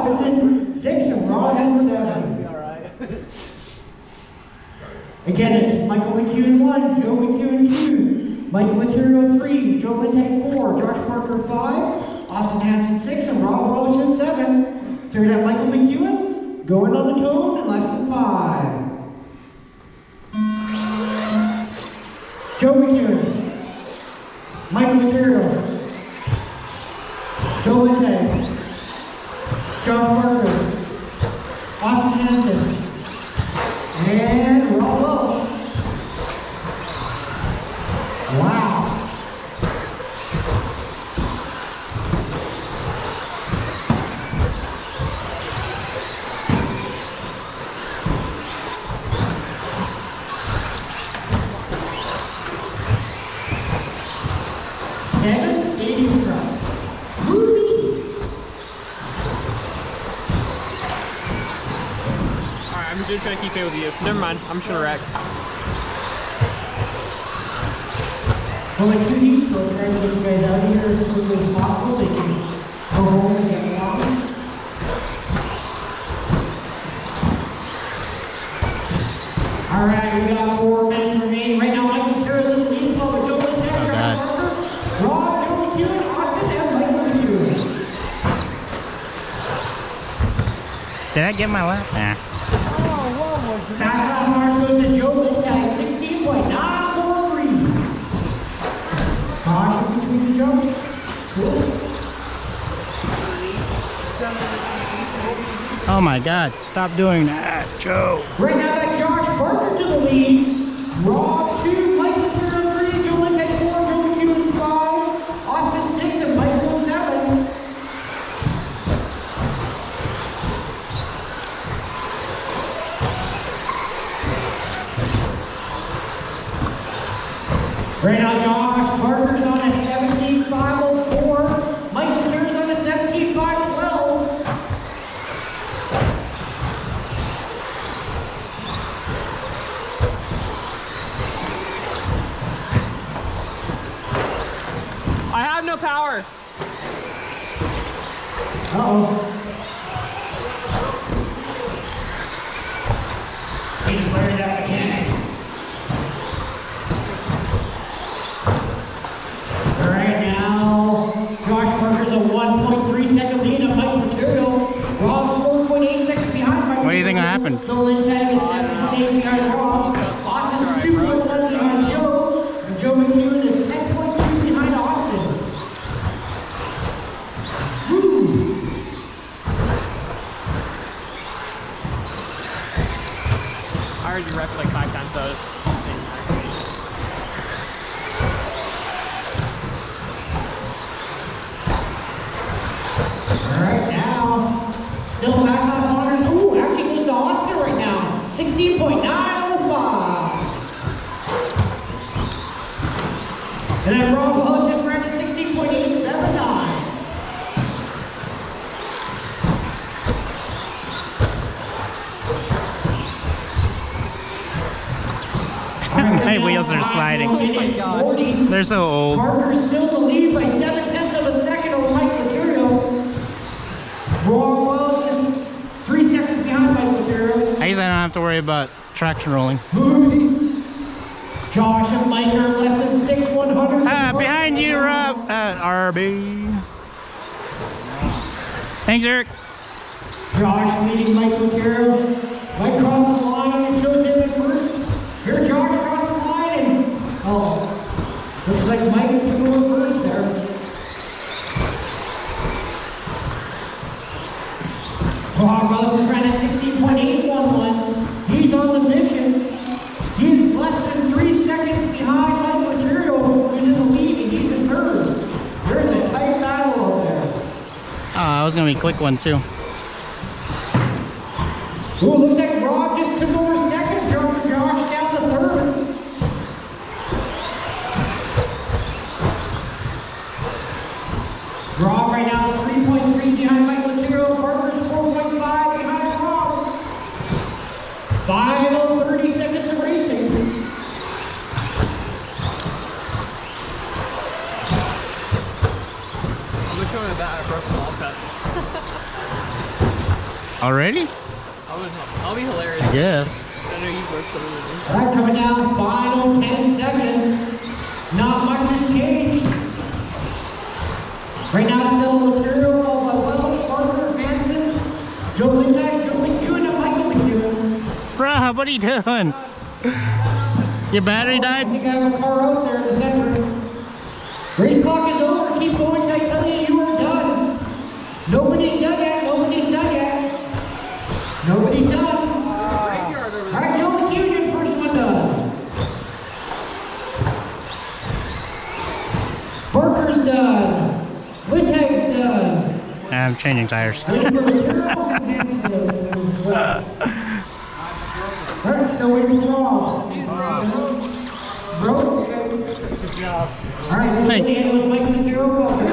Austin 6, and Hothands 7. Again, it's Michael McEwen 1, Joe McEwen 2, Mike Laterio 3, Joe Lintag 4, Josh Parker 5, Austin Hanson 6, and Rob Wilson 7. So we're gonna have Michael McEwen going on the tone in less than 5. Joe McEwen, Mike Laterio, Joe Lintag, Josh Parker, Austin Hanson, and Rob Wilson. Wow. Seven stadium drops. Woo-wee. Alright, I'm just gonna keep it with you. Never mind, I'm just gonna wreck. Well, like 2 heats, so we're trying to get you guys out of here as quickly as possible so you can go home and get along. Alright, we got 4 minutes remaining. Right now, Michael Terrace is leading for Joe Lintag, Josh Parker, Rob, Joe McEwen, Austin, and Michael McEwen. Did I get my lap? Nah. Pass on mark goes to Joe Lintag, 16.943. Caution between the jumps. Cool. Oh my God, stop doing that, Joe. Right now, got Josh Parker to the lead. Rob 2, Mike Laterio 3, Joe Lintag 4, Joe McEwen 5, Austin 6, and Michael 7. Right now, Josh Parker's on a 17.504. Mike Laterio's on a 17.512. I have no power. Uh-oh. He fired that mechanic. Right now, Josh Parker's a 1.3 second lead on Mike Laterio. Rob's 4.8 seconds behind Mike. What do you think happened? Joe Lintag is 7.8 behind Rob. Austin's 2.1 behind Joe. And Joe McEwen is 10.2 behind Austin. Woo! I heard you wrecked like 5 times those. Alright, now, still pass on Connor. Ooh, actually goes to Austin right now. 16.905. And then Rob Wells just ran at 16.879. My wheels are sliding. They're so old. Parker's still the lead by 0.7 of a second over Mike Laterio. Rob Wells is 3 seconds behind Mike Laterio. I guess I don't have to worry about traction rolling. Josh and Mike are less than 6/100. Behind you, Rob. RB. Thanks, Eric. Josh leading Mike Laterio. Mike crosses the line and shows him in first. Here Josh across the line and looks like Mike took over first there. Rob Wells is running 16.811. He's on the mission. He's less than 3 seconds behind Mike Laterio, who's in the lead, and he's in third. There's a tight battle out there. Oh, that was gonna be a quick one too. Ooh, looks like Rob just took over second, dropping Josh down to third. Rob right now is 3.3 behind Mike Laterio. Parker's 4.5 behind Rob. Final 30 seconds of racing. I'm just going to that I broke the ball cut. Already? I'll be hilarious. Yes. I know you worked so early. All right, coming down, final 10 seconds. Not much has changed. Right now, still material by Wells, Parker, Hanson, Joe Lintek, Joe McEwen, and Michael McEwen. Rob, what are you doing? Your battery I died? think I have a car out there in the center. Race clock is over. Keep going. I tell you, you are done. Nobody's done yet. Nobody's done yet. Nobody's done. All right, Joe McEwen, your first one done. Parker's done. Lintek's done. I'm changing tires. Waiting for material. Hanson's well. All right, still waiting for Rob. Bro, okay. Good job. All right, so Thanks. the end was Mike Material.